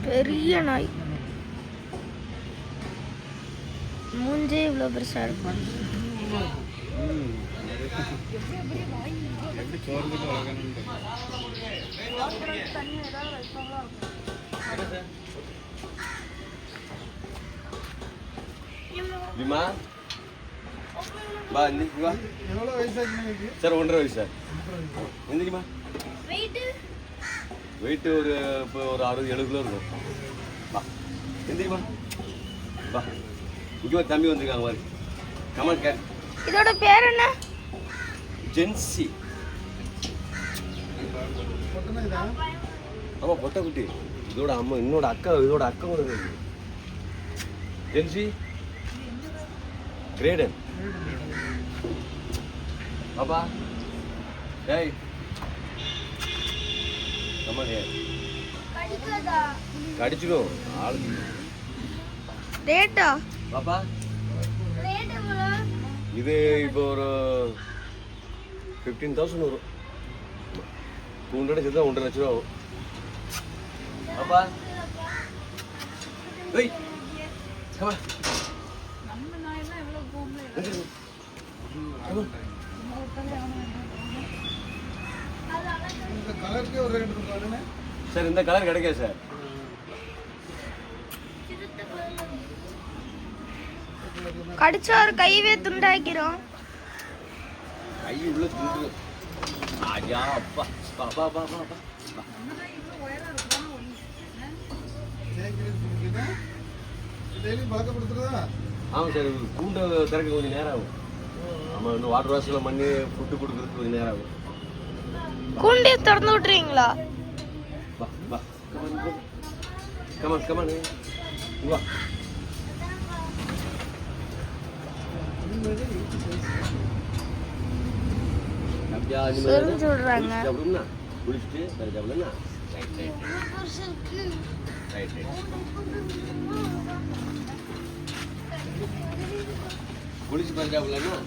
பெரிய நாய். மூஞ்சே இவ்வளோ பெருசா இருக்கும். விமா பா இன்னைக்கு வா. எவ்வளோ வயசாச்சு சார்? 1.5 வயசு சார். எந்திரிக்குமா? வெயிட்டு ஒரு இப்போ ஒரு 60-70 கிலோ இருக்கும். வா எந்திரிக்குமா வா. இங்கே தம்பி வந்திருக்காங்க மாதிரி. Come on cat. இதோட பேர் என்ன? ஜென்சி. ஆமாம் பொட்டை குட்டி. இதோட அம்மா இதோட அக்கா கூட இருக்கு. ஜென்சி கிரேடன். பாப்பா டேய் கமான் ஹே. கடிச்சிடும் ஆளுக்கு. ரேட்டா பாப்பா இது இப்போ ஒரு 15,000 வரும். 200 சேர்த்தா 1.5 லட்ச ரூபா ஆகும். பாப்பா ஏய் கமா சார். இந்த கலர் கிடைக்காது சார். கடிச்சா ஒரு கைவே துண்டாக்கிறோம். கை உள்ள துண்டு. ஆயா அப்பா பாப்பா பாப்பா பாப்பா. ஆமாம் சார். கூண்டை திறக்க கொஞ்சம் நேரம் ஆகும். ஆமாம் இன்னும் வாட்டர் வாஷில் மண்ணி ஃபுட்டு கொடுக்குறதுக்கு கொஞ்சம் நேரம் ஆகும். கூண்டே திறந்து விட்டுறீங்களா? வா வா கமான் கமான் வா. செஞ்சு விடுறாங்க. குளிச்சுட்டு சாப்பிடலாம். குளிச்சு சாப்பிடலாம்னா